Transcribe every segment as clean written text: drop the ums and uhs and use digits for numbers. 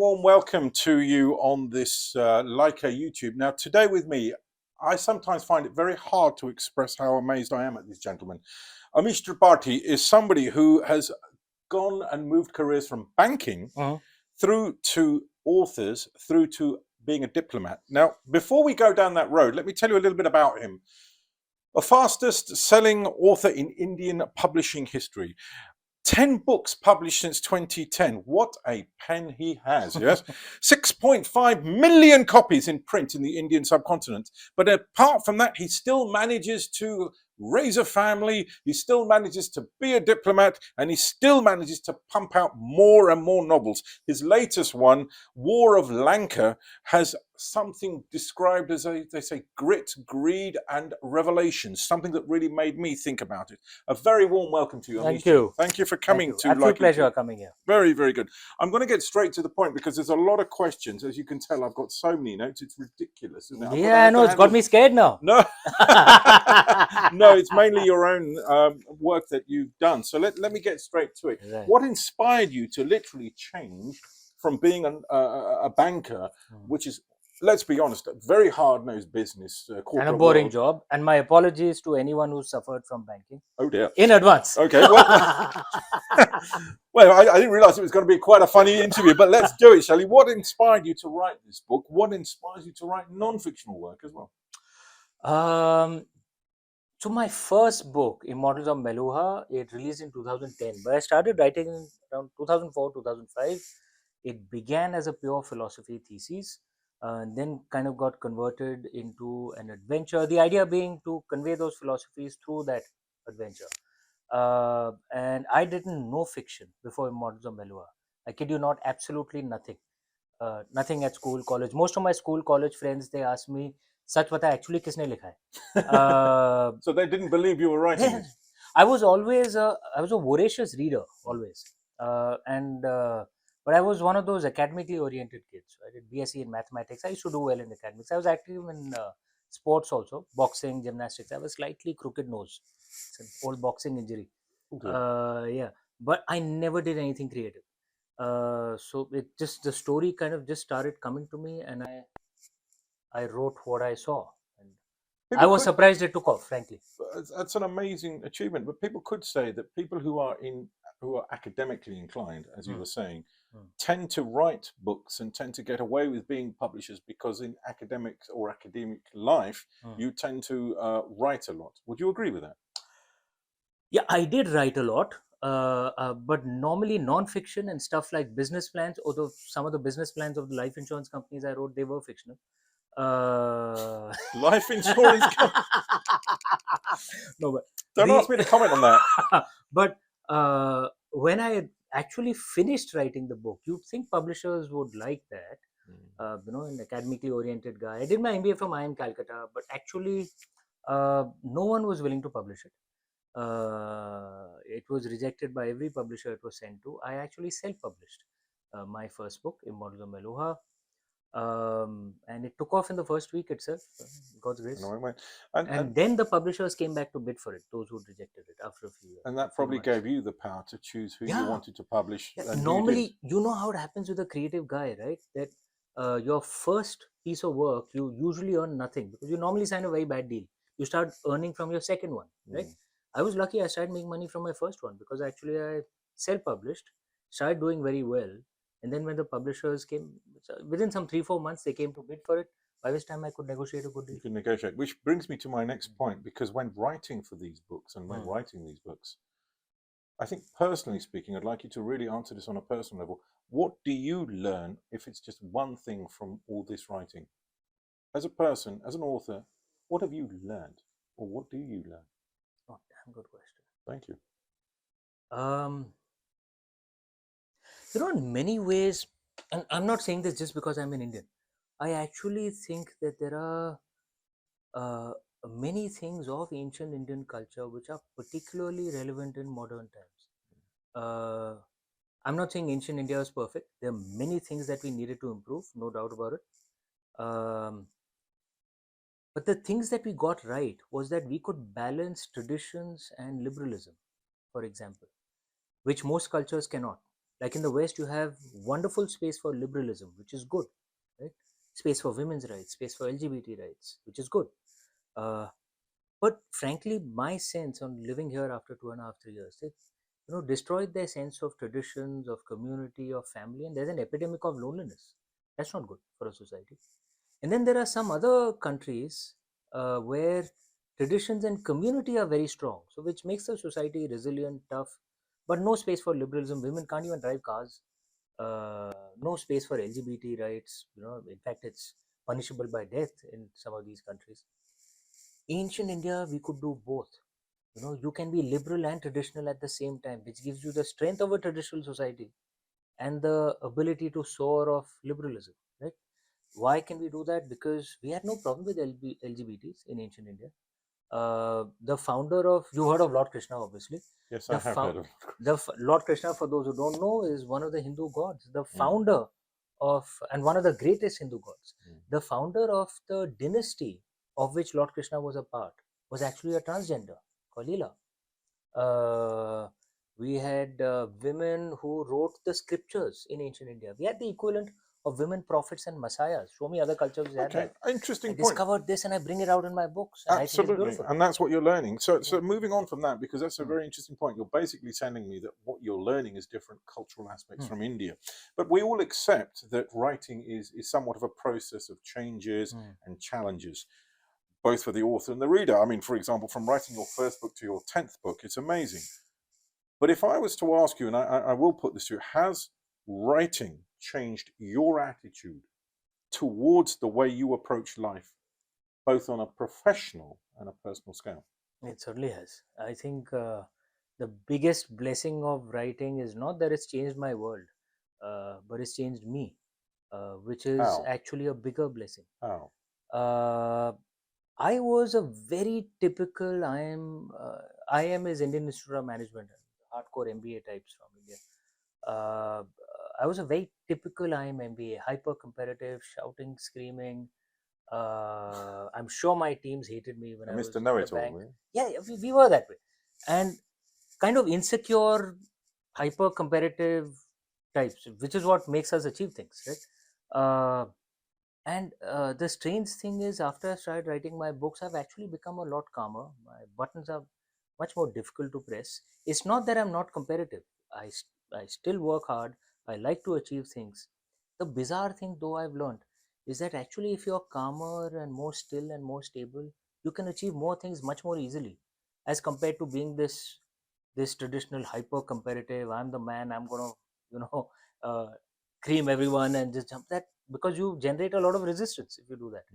warm welcome to you on this Lyca YouTube. Now, today with me, I sometimes find it very hard to express how amazed I am at this gentleman. Amish Tripathi is somebody who has gone and moved careers from banking through to authors, through to being a diplomat. Now, before we go down that road, let me tell you a little bit about him. The fastest selling author in Indian publishing history. 10 books published since 2010. What a pen he has, yes? 6.5 million copies in print in the Indian subcontinent. But apart from that, he still manages to raise a family, he still manages to be a diplomat, and he still manages to pump out more and more novels. His latest one, War of Lyca, has something described as they say, grit, greed, and revelation, something that really made me think about it. A very warm welcome to you. Thank you. Thank you for coming to Absolute pleasure coming here. Very, very good. I'm going to get straight to the point because there's a lot of questions. As you can tell, I've got so many notes. It's ridiculous, isn't it? Yeah, I know. It's got me scared now. No. No, it's mainly your own work that you've done. So let me get straight to it. Right. What inspired you to literally change from being a banker, which is, let's be honest, a very hard-nosed business, and a boring job. And my apologies to anyone who suffered from banking. Oh dear. In advance. Okay. Well, well, I didn't realize it was going to be quite a funny interview, but let's do it, shall we? What inspired you to write this book? What inspires you to write non-fictional work as well? So my first book, Immortals of Meluha, it released in 2010. But I started writing in around 2004, 2005. It began as a pure philosophy thesis. Then kind of got converted into an adventure. The idea being to convey those philosophies through that adventure. And I didn't know fiction before Immortals of Meluha. I kid you not, absolutely nothing. Nothing at school, college. Most of my school, college friends, they asked me, "Sach bata, actually kisne likha hai?" So they didn't believe you were writing it. I was a voracious reader always, but I was one of those academically oriented kids. I did BSc in mathematics. I used to do well in academics. I was active in sports also, boxing, gymnastics. I have a slightly crooked nose. It's an old boxing injury. Okay. Yeah, but I never did anything creative. So the story kind of just started coming to me, and I wrote what I saw. And I was surprised it took off, frankly. That's an amazing achievement. But people could say that people who are academically inclined, as you were saying, tend to write books and tend to get away with being publishers because in academics or academic life, you tend to write a lot. Would you agree with that? Yeah, I did write a lot. But normally non-fiction and stuff like business plans, although some of the business plans of the life insurance companies I wrote, they were fictional. Life insurance company. No, but don't ask me to comment on that. But when I actually finished writing the book, you'd think publishers would like that. An academically oriented guy. I did my MBA from IIM Calcutta, but actually no one was willing to publish it. It was rejected by every publisher it was sent to. I actually self-published my first book, Immortals of Meluha. And it took off in the first week itself, God's grace. And then the publishers came back to bid for it, those who rejected it after a few years. And that probably gave you the power to choose who you wanted to publish. Yeah. Normally, you know how it happens with a creative guy, right? That your first piece of work, you usually earn nothing because you normally sign a very bad deal. You start earning from your second one, right? I was lucky I started making money from my first one because actually I self-published, started doing very well. And then when the publishers came, within some 3-4 months, they came to bid for it. By which time I could negotiate a good deal. You could negotiate, which brings me to my next point, because when writing for these books and when writing these books, I think personally speaking, I'd like you to really answer this on a personal level. What do you learn, if it's just one thing from all this writing? As a person, as an author, what have you learned? Or what do you learn? Oh, damn good question. Thank you. In many ways, and I'm not saying this just because I'm an Indian, I actually think that there are many things of ancient Indian culture which are particularly relevant in modern times. I'm not saying ancient India was perfect. There are many things that we needed to improve, no doubt about it. But the things that we got right was that we could balance traditions and liberalism, for example, which most cultures cannot. Like in the West, you have wonderful space for liberalism, which is good, right? Space for women's rights, space for LGBT rights, which is good. Uh, but frankly, my sense on living here after 2.5, 3 years, it destroyed their sense of traditions, of community, of family, and there's an epidemic of loneliness. That's not good for a society. And then there are some other countries where traditions and community are very strong, so which makes the society resilient, tough, but no space for liberalism. Women can't even drive cars. No space for LGBT rights. In fact, it's punishable by death in some of these countries. Ancient India, we could do both. You can be liberal and traditional at the same time, which gives you the strength of a traditional society and the ability to soar of liberalism, right? Why can we do that? Because we had no problem with LGBTs in ancient India. The founder of, you heard of Lord Krishna, obviously. Yes, The I have heard of. Lord Krishna, for those who don't know, is one of the Hindu gods. The founder of, and one of the greatest Hindu gods. The founder of the dynasty of which Lord Krishna was a part was actually a transgender called Leela. We had women who wrote the scriptures in ancient India. We had the equivalent of women prophets and messiahs. Show me other cultures which had Okay, that. I interesting point. discovered this and I bring it out in my books, and I think it's Absolutely, beautiful. and that's what you're learning. So Yeah. moving on from that, because that's a very interesting point. You're basically telling me that what you're learning is different cultural aspects from India, but we all accept that writing is somewhat of a process of changes and challenges, both for the author and the reader. I mean, for example, from writing your first book to your 10th book, it's amazing. But if I was to ask you, and I will put this to you, has writing changed your attitude towards the way you approach life, both on a professional and a personal scale? It certainly has. I think the biggest blessing of writing is not that it's changed my world, but it's changed me, which is How? actually a bigger blessing. How? I was a very typical. IIM is Indian Institute of Management, hardcore MBA types from India. Uh, I was a very typical IIM MBA, hyper competitive, shouting, screaming. I'm sure my teams hated me when I was Mr. in Know the It All, bank. really? Yeah, we were that way, and kind of insecure, hyper competitive types, which is what makes us achieve things, right? And the strange thing is, after I started writing my books, I've actually become a lot calmer. My buttons are much more difficult to press. It's not that I'm not competitive. I still work hard. I like to achieve things. The bizarre thing, though, I've learned is that actually, if you're calmer and more still and more stable, you can achieve more things much more easily, as compared to being this traditional hyper competitive. I'm the man. I'm gonna, you know, uh, cream everyone and just jump that, because you generate a lot of resistance if you do that.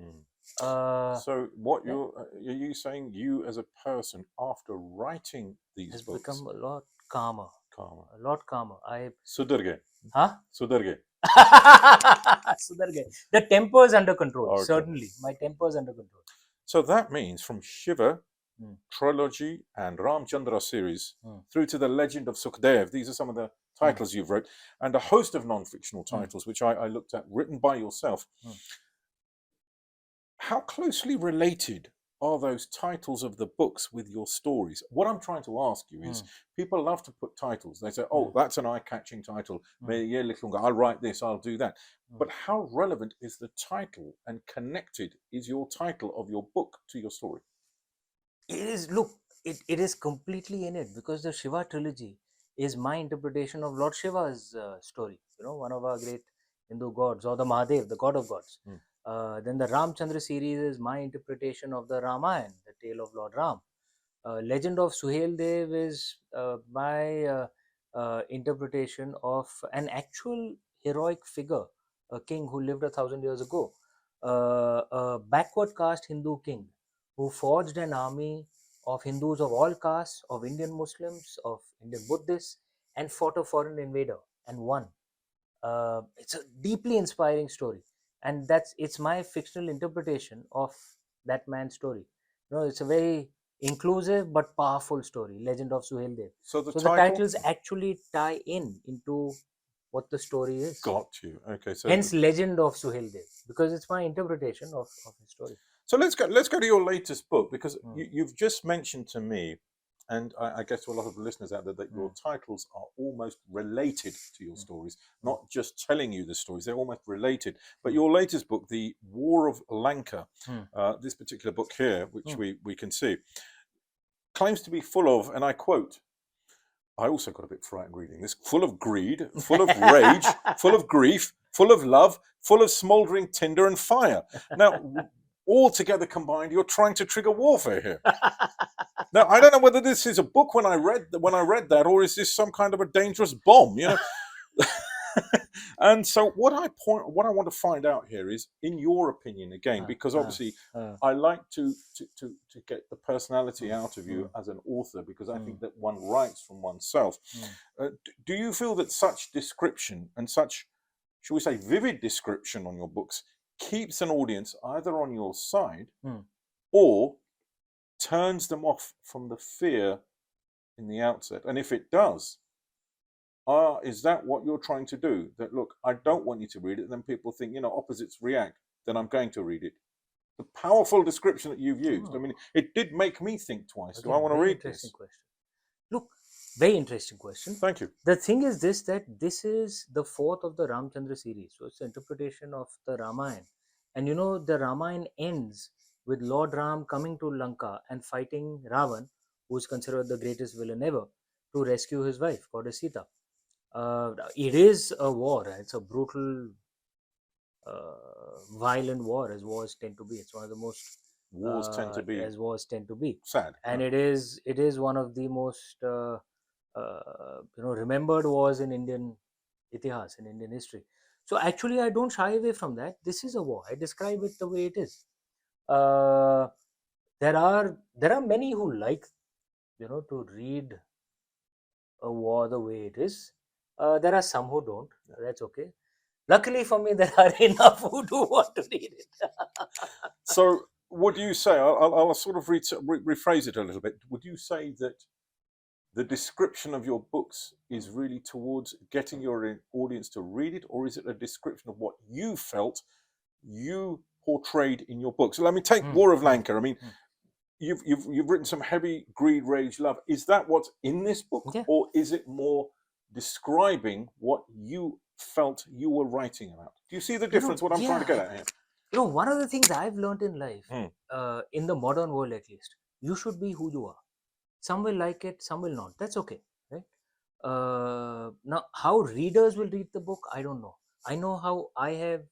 So what Yeah. are you saying, you as a person, after writing these Has books, become a lot calmer. calmer? A lot calmer. Sudhar gaye. Huh? Sudhar gaye. Sudhar gaye. The temper is under control. Okay. Certainly, my temper is under control. So that means from Shiva, trilogy, and Ramchandra series through to the Legend of Sukhdev. These are some of the titles you've wrote, and a host of non-fictional titles, which I looked at, written by yourself. How closely related are those titles of the books with your stories? What I'm trying to ask you is, people love to put titles. They say, oh, that's an eye-catching title. I'll write this, I'll do that. But how relevant is the title, and connected is your title of your book to your story? It is, look, it is completely in it, because the Shiva trilogy is my interpretation of Lord Shiva's story, one of our great Hindu gods, or the Mahadev, the god of gods. Then the Ramchandra series is my interpretation of the Ramayana, the tale of Lord Ram. Legend of Suhail Dev is my interpretation of an actual heroic figure, a king who lived 1,000 years ago, a backward caste Hindu king who forged an army of Hindus of all castes, of Indian Muslims, of Indian Buddhists, and fought a foreign invader and won. It's a deeply inspiring story, and it's my fictional interpretation of that man's story. It's a very inclusive but powerful story, Legend of Suhail Dev. So the titles actually tie into what the story is. Got you. Okay, so Hence, Legend of Suhail Dev, because it's my interpretation of his story. So let's go to your latest book, because you've just mentioned to me and I guess to a lot of the listeners out there, that your titles are almost related to your stories, not just telling you the stories, they're almost related. But your latest book, The War of Lyca, this particular book here, which we can see, claims to be full of, and I quote, I also got a bit frightened reading this, full of greed, full of rage, full of grief, full of love, full of smouldering tinder and fire. Now, all together combined, you're trying to trigger warfare here. Now, I don't know whether this is a book when I read that, or is this some kind of a dangerous bomb, you know? And so what I want to find out here is, in your opinion, again, because obviously I like to get the personality out of you as an author, because I think that one writes from oneself. Do you feel that such description and such, shall we say, vivid description on your books keeps an audience either on your side or turns them off from the fear in the outset? And if it does, is that what you're trying to do? That, look, I don't want you to read it, then people think, you know, opposites react, then I'm going to read it. The powerful description that you've used, I mean, it did make me think twice. Again, do I want to read this? Question. Look, very interesting question. Thank you. The thing is this, that this is the fourth of the Ramchandra series. So it's an interpretation of the Ramayana. And you know, the Ramayana ends with Lord Ram coming to Lanka and fighting Ravan, who is considered the greatest villain ever, to rescue his wife, Goddess Sita. It is a war. It's a brutal, violent war, as wars tend to be. It's one of the most wars tend to be, as wars tend to be, sad, and it is one of the most remembered wars in Indian itihas, in Indian history. So actually, I don't shy away from that. This is a war. I describe it the way it is. There are many who like, to read a war the way it is. There are some who don't. That's okay. Luckily for me, there are enough who do want to read it. So would you say, I'll sort of rephrase it a little bit, would you say that the description of your books is really towards getting your audience to read it, or is it a description of what you felt you portrayed in your books? So let me take War of Lyca. I mean, you've written some heavy greed, rage, love. Is that what's in this book, or is it more describing what you felt you were writing about? Do you see the difference? What I'm trying to get at here. One of the things I've learned in life, in the modern world at least, you should be who you are. Some will like it, some will not. That's okay, right? Now, how readers will read the book, I don't know. I know how I have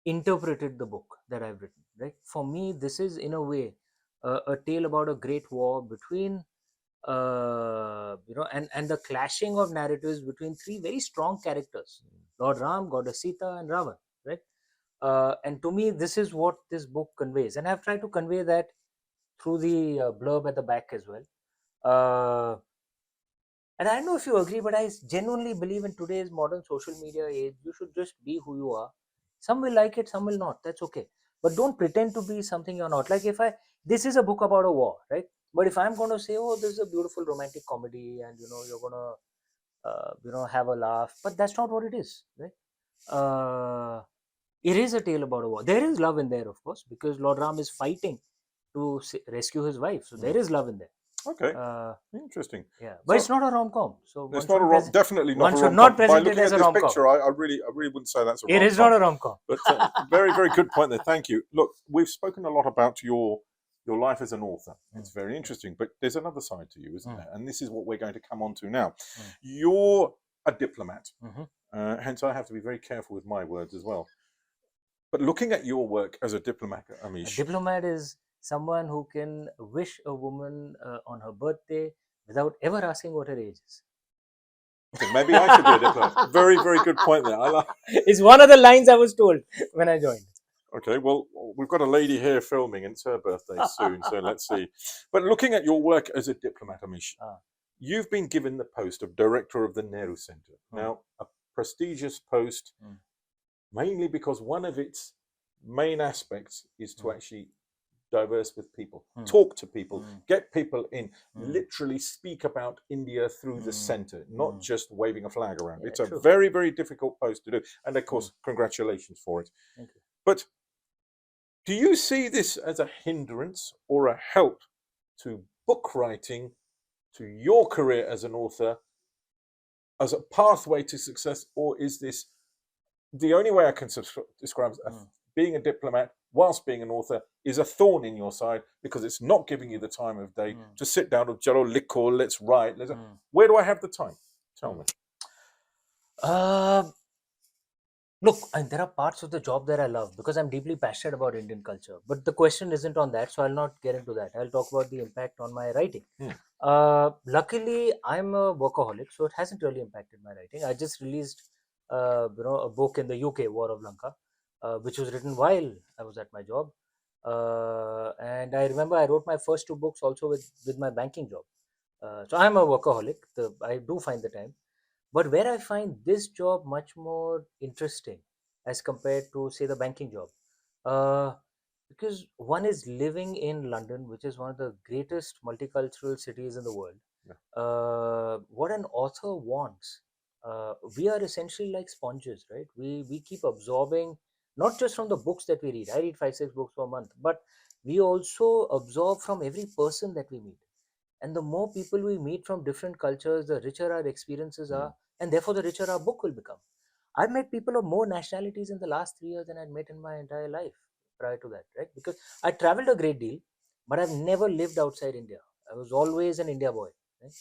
interpreted the book that I've written, right? For me, this is in a way a tale about a great war between and the clashing of narratives between three very strong characters: Lord Ram, Goddess Sita, and Ravan, right? And to me, this is what this book conveys, and I've tried to convey that through the blurb at the back as well. And I don't know if you agree, but I genuinely believe in today's modern social media age, you should just be who you are. Some will like it, some will not. That's okay. But don't pretend to be something you're not. Like this is a book about a war, right? But if I'm going to say, oh, this is a beautiful romantic comedy, and you're going to have a laugh, but that's not what it is, right? It is a tale about a war. There is love in there, of course, because Lord Ram is fighting to rescue his wife. So there is love in there. Okay, interesting. Yeah, but it's not a rom-com. So it's not a rom. Definitely not. One should not present it as a rom-com. By looking at this picture, I really wouldn't say that's a rom-com. It is not a rom-com. But very, very good point there. Thank you. Look, we've spoken a lot about your life as an author. It's very interesting, but there's another side to you, isn't there? And this is what we're going to come on to now. You're a diplomat, hence I have to be very careful with my words as well. But looking at your work as a diplomat, Amish, a diplomat is someone who can wish a woman on her birthday without ever asking what her age is. Okay, maybe I should be a diplomat. Very, very good point there. It's one of the lines I was told when I joined. Okay, well, we've got a lady here filming, and it's her birthday soon, so let's see. But looking at your work as a diplomat, Amish, you've been given the post of director of the Nehru Centre. Now, a prestigious post, mainly because one of its main aspects is to actually diverse with people, talk to people, get people in, literally speak about India through the centre, not just waving a flag around. It's a very, very difficult post to do. And of course, congratulations for it. Thank you. But do you see this as a hindrance or a help to book writing to your career as an author as a pathway to success, or is this the only way I can describe it, being a diplomat whilst being an author is a thorn in your side because it's not giving you the time of day to sit down with Jello Lyca, let's write. Where do I have the time? Tell me. Look, and there are parts of the job that I love because I'm deeply passionate about Indian culture. But the question isn't on that, so I'll not get into that. I'll talk about the impact on my writing. Luckily, I'm a workaholic, so it hasn't really impacted my writing. I just released, a book in the UK, War of Lanka, which was written while I was at my job. And I remember I wrote my first two books also with my banking job. So I'm a workaholic. I do find the time. But where I find this job much more interesting as compared to, say, the banking job, uh, because one is living in London, which is one of the greatest multicultural cities in the world. What an author wants, we are essentially like sponges, right? We keep absorbing not just from the books that we read. I read 5 6 books per month, but we also absorb from every person that we meet, and the more people we meet from different cultures, the richer our experiences are, and therefore the richer our book will become. I've met people of more nationalities in the last 3 years than I'd met in my entire life prior to that, right? Because I traveled a great deal, but I've never lived outside India. I was always an India boy, right?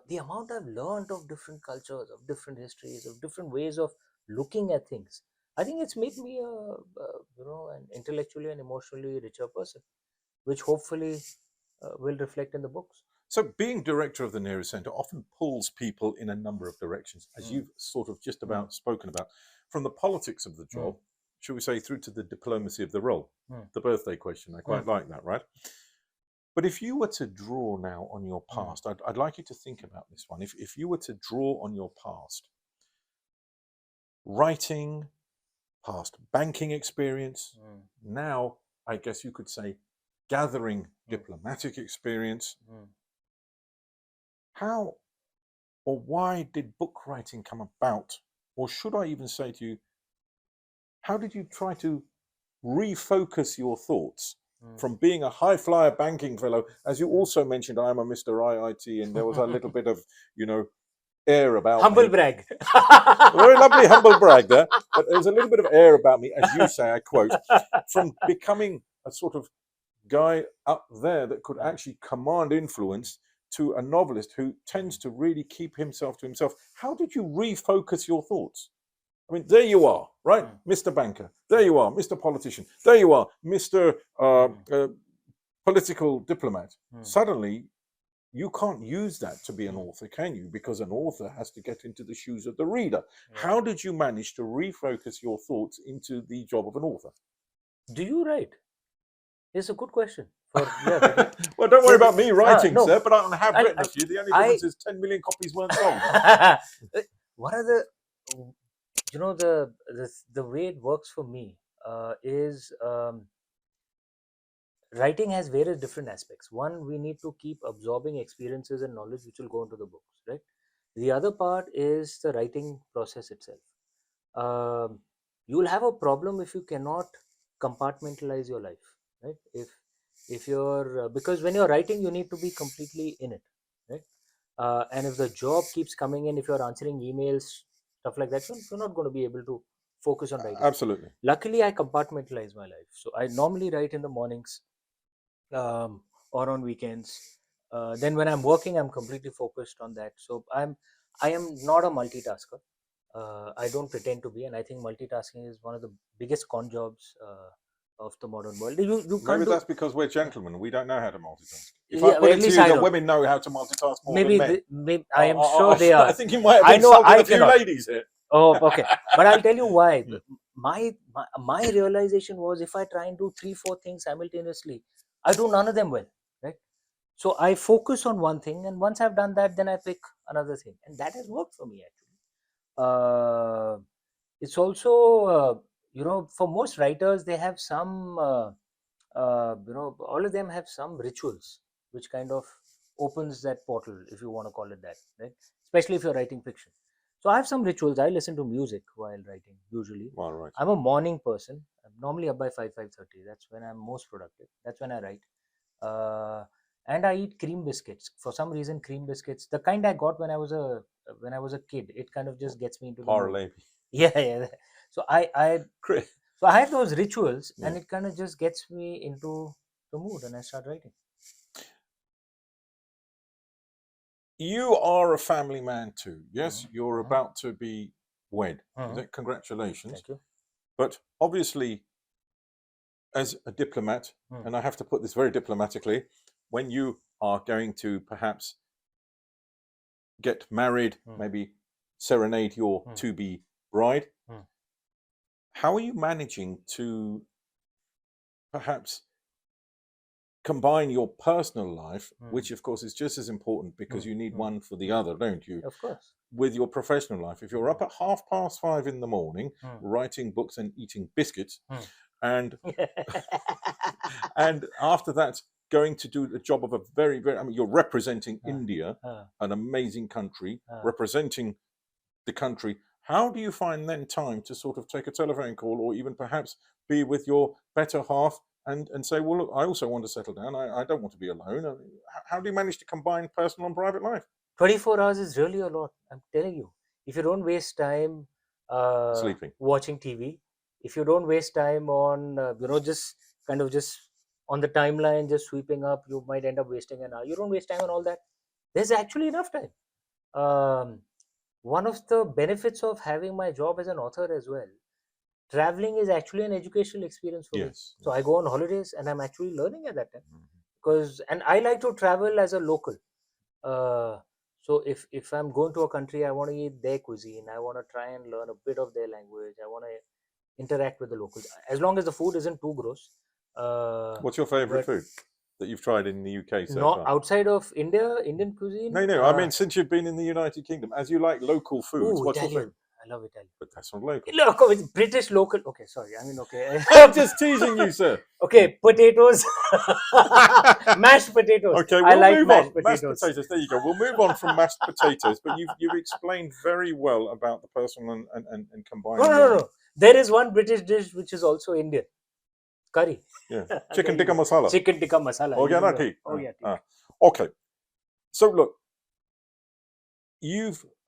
The amount I've learned of different cultures, of different histories, of different ways of looking at things, I think it's made me an intellectually and emotionally richer person, which hopefully will reflect in the books. So, being director of the Nehru Centre often pulls people in a number of directions, as you've sort of just about spoken about, from the politics of the job, should we say, through to the diplomacy of the role. The birthday question, I quite like that, right? But if you were to draw now on your past, I'd like you to think about this one. If you were to draw on your past, writing, past banking experience, now I guess you could say gathering diplomatic experience, how or why did book writing come about? Or should I even say to you, how did you try to refocus your thoughts from being a high flyer banking fellow? As you also mentioned, I am a Mr. IIT, and there was a little bit of, air about humble me. brag. Very lovely humble brag there. But there's a little bit of air about me, as you say, I quote, from becoming a sort of guy up there that could actually command influence to a novelist who tends to really keep himself to himself. How did you refocus your thoughts? I mean, there you are, right? Mr. Banker. There you are, Mr. Politician. There you are, Mr. Political diplomat. Suddenly, you can't use that to be an author, can you? Because an author has to get into the shoes of the reader. How did you manage to refocus your thoughts into the job of an author? Do you write? It's a good question. Well, don't worry about me writing, no, sir, but I have written a few. The only difference is 10 million copies weren't sold. One of the, the way it works for me is writing has various different aspects. One, we need to keep absorbing experiences and knowledge which will go into the books, right? The other part is the writing process itself. You will have a problem if you cannot compartmentalize your life, right? If you're because when you're writing, you need to be completely in it, right? And if the job keeps coming in, if you're answering emails, stuff like that, you're not going to be able to focus on writing. Absolutely. Luckily, I compartmentalize my life, so I normally write in the mornings or on weekends. Then when I'm working, I'm completely focused on that. So I am not a multitasker. I don't pretend to be, and I think multitasking is one of the biggest con jobs of the modern world. You can't Maybe do. that's because we're gentlemen. We don't know how to multitask. If Yeah, I put at it to least you I that don't. women know how to multitask more Maybe, than men, I am sure they are. I think you might have I know insulted I a few cannot. ladies here. Oh, okay. But I'll tell you why. My realization was if I try and do 3 4 things simultaneously, I do none of them well, right? So I focus on one thing, and once I've done that, then I pick another thing, and that has worked for me actually. It's also for most writers, they have some all of them have some rituals which kind of opens that portal, if you want to call it that, right? Especially if you're writing fiction. So I have some rituals. I listen to music while writing usually. Well, right. I'm a morning person. I'm normally up by 5 5:30. That's when I'm most productive. That's when I write. uh, and I eat cream biscuits. For some reason, cream biscuits, the kind I got when I was a kid, it kind of just gets me into the mood. Parlay. Yeah, yeah. So I had those rituals, Yeah. and it kind of just gets me into the mood, and I start writing. You are a family man too. Yes, Mhm, you're mhm. about to be wed. Mhm. Is it? Congratulations. Thank you. But obviously, as a diplomat, Mm. and I have to put this very diplomatically, when you are going to perhaps get married, maybe serenade your to-be bride, how are you managing to perhaps combine your personal life, which of course is just as important because you need one for the other, don't you? Of course. With your professional life. If you're up at 5:30 in the morning writing books and eating biscuits, and and after that going to do the job of a very, I mean, you're representing India, an amazing country, representing the country. How do you find then time to sort of take a telephone call, or even perhaps be with your better half and say, well, look, I also want to settle down. I don't want to be alone. I mean, how do you manage to combine personal and private life? 24 hours is really a lot. I'm telling you. If you don't waste time Sleeping. watching TV, if you don't waste time on, just kind of just on the timeline, just sweeping up, you might end up wasting an hour. You don't waste time on all that. There's actually enough time. One of the benefits of having my job as an author as well, traveling is actually an educational experience for me. Yes. So I go on holidays and I'm actually learning at that time. And I like to travel as a local. So if I'm going to a country, I want to eat their cuisine. I want to try and learn a bit of their language. I want to interact with the locals, as long as the food isn't too gross. What's your favorite food that you've tried in the UK so Not far? outside of India, Indian cuisine. No. I mean, since you've been in the United Kingdom, as you like local foods, what's your Italian. favorite? I love Italian. But that's not local. Look, it's British local. Okay, sorry. I mean, okay. I'm just teasing you, sir. Okay, potatoes, mashed potatoes. Okay, I we'll like move mashed on. potatoes. Mashed potatoes. There you go. We'll move on from mashed potatoes. But you've explained very well about the personal and combining. No. There is one British dish which is also Indian. Curry. Yeah. Chicken tikka masala. Chicken tikka masala. Okay. So look,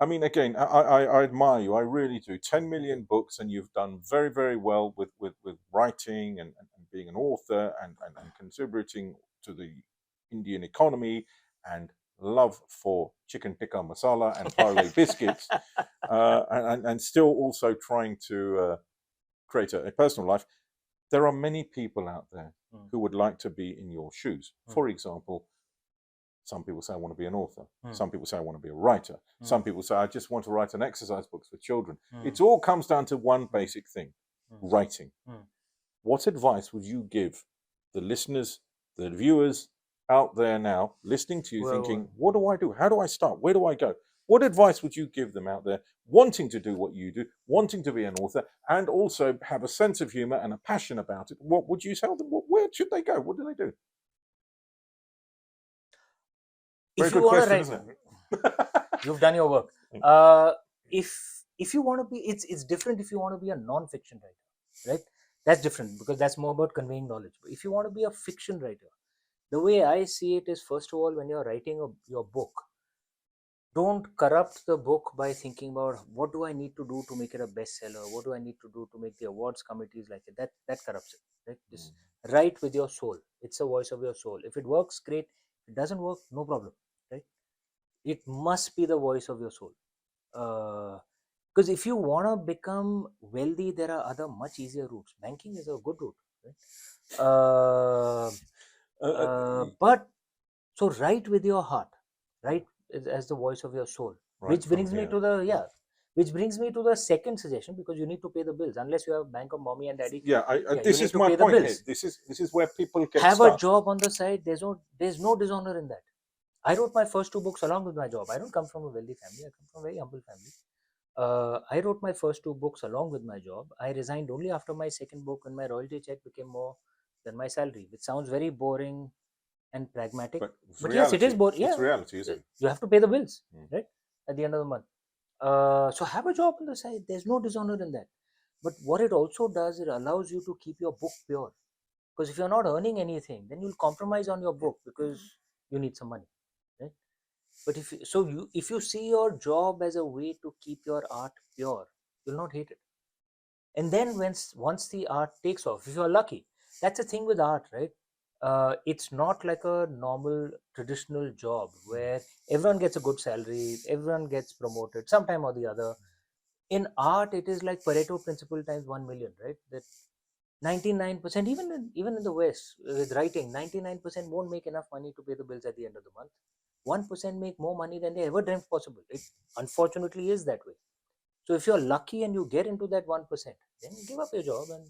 I mean, again, I admire you. I really do. 10 million books, and you've done very, very well with writing and being an author and contributing to the Indian economy, and love for chicken tikka masala and parlay biscuits, and still also trying to create a personal life. There are many people out there who would like to be in your shoes. For example, some people say, I want to be an author. Some people say, I want to be a writer. Some people say, I just want to write an exercise books for children. It all comes down to one basic thing, writing. What advice would you give the listeners, the viewers out there now listening to you, thinking, what do I do? How do I start? Where do I go? What advice would you give them out there wanting to do what you do, wanting to be an author, and also have a sense of humor and a passion about it? What would you tell them? Where should they go? What do they do? Very good question, isn't it? You've done your work. If you want to be, it's different if you want to be a non-fiction writer, right? That's different because that's more about conveying knowledge. But if you want to be a fiction writer, the way I see it is, first of all, when you're writing your book, don't corrupt the book by thinking about what do I need to do to make it a bestseller, what do I need to do to make the awards committees like it. That corrupts it, right? Just write with your soul. It's the voice of your soul. If it works, great. If it doesn't work, no problem, right? It must be the voice of your soul. Because if you want to become wealthy, there are other much easier routes. Banking is a good route, right? But so write with your heart, right, as the voice of your soul. Which brings me to the second suggestion, because you need to pay the bills. Unless you have a bank of mommy and daddy, this is my point here. This is where people get have stuck. a job on the side. There's no dishonor in that. I wrote my first 2 books along with my job. I don't come from a wealthy family. I come from a very humble family. I wrote my first 2 books along with my job. I resigned only after my second book, when my royalty check became more than my salary, which sounds very boring and pragmatic. But yes, it is boring. Yeah, it's reality, isn't it? You have to pay the bills, right? At the end of the month. So have a job on the side. There's no dishonor in that. But what it also does, it allows you to keep your book pure. Because if you're not earning anything, then you'll compromise on your book, because you need some money, right? But if you see your job as a way to keep your art pure, you'll not hate it. And then once the art takes off, if you're lucky, that's the thing with art, right? It's not like a normal traditional job where everyone gets a good salary, everyone gets promoted sometime or the other. In art, it is like Pareto principle times 1 million, right? That 99%, even in the West, with writing, 99% won't make enough money to pay the bills at the end of the month. 1% make more money than they ever dreamt possible. It unfortunately is that way. So if you're lucky and you get into that 1%, then give up your job and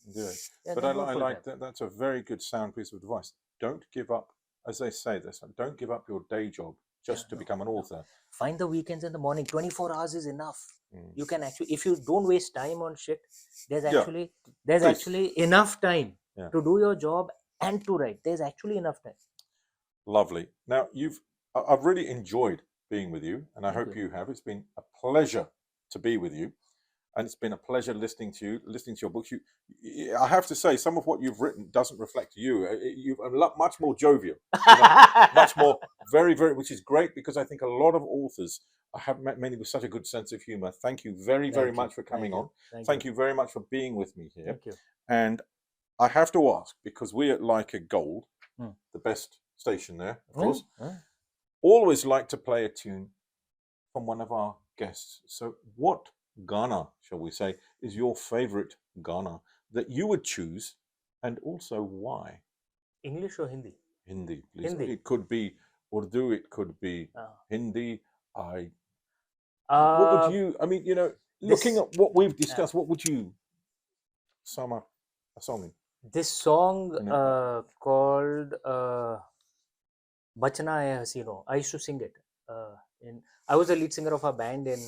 Yeah. yeah, But then I go full like time. that. That's a very good sound piece of advice. Don't give up, as they say this, don't give up your day job just Yeah, to no, become an no. author. Find the weekends in the morning. 24 hours is enough. Mm. You can actually, if you don't waste time on shit, there's Yeah, please. actually enough time Yeah. to do your job and to write. There's actually enough time. Lovely. Now I've really enjoyed being with you, and I Thank hope you. you have. It's been a pleasure to be with you, and it's been a pleasure listening to you, listening to your books. I have to say, some of what you've written doesn't reflect you. You're much more jovial, much more, very, very, which is great because I think a lot of authors. I have met many with such a good sense of humor. Thank you very, very Thank you. much for coming on. Thank Thank you. you very much for being with me here. Thank you. And I have to ask, because we at Lyca Gold, Hmm. the best station there, of Hmm, course, hmm. always like to play a tune from one of our guests. So, what Ghana, shall we say, is your favorite Ghana that you would choose, and also why? English or Hindi? Hindi, please. Hindi. It could be Urdu, it could be Uh, Hindi. I. What would uh, you? I mean, looking this at what we've uh, discussed, what would you sum up a song in? this song You know, called Bachna Hai Hasino. I used to sing it. I was the lead singer of a band in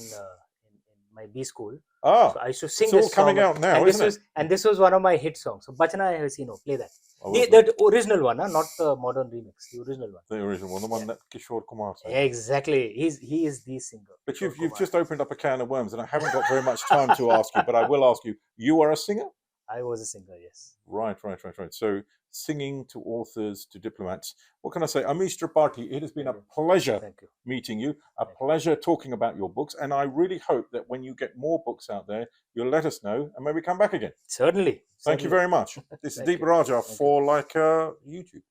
my B school. ah, So I used to sing it's all this coming song, out now, and isn't it? this was one of my hit songs. So Bachna Hai Hasino, play that. I will The original one, not the modern remix. The original one. the original one, the one Yeah, that Kishore Kumar sang. exactly. He is the singer. But Kishore you've Kumar. just opened up a can of worms, and I haven't got very much time to ask you, but I will ask you. You are a singer? I was a singer, yes. Right. So singing to authors, to diplomats. What can I say? Amish Tripathi, it has been a pleasure Thank you. meeting you, a pleasure talking about your books, and I really hope that when you get more books out there, you'll let us know and maybe come back again. Certainly. Thank you very much. This is Deep Rajah for Lyca YouTube.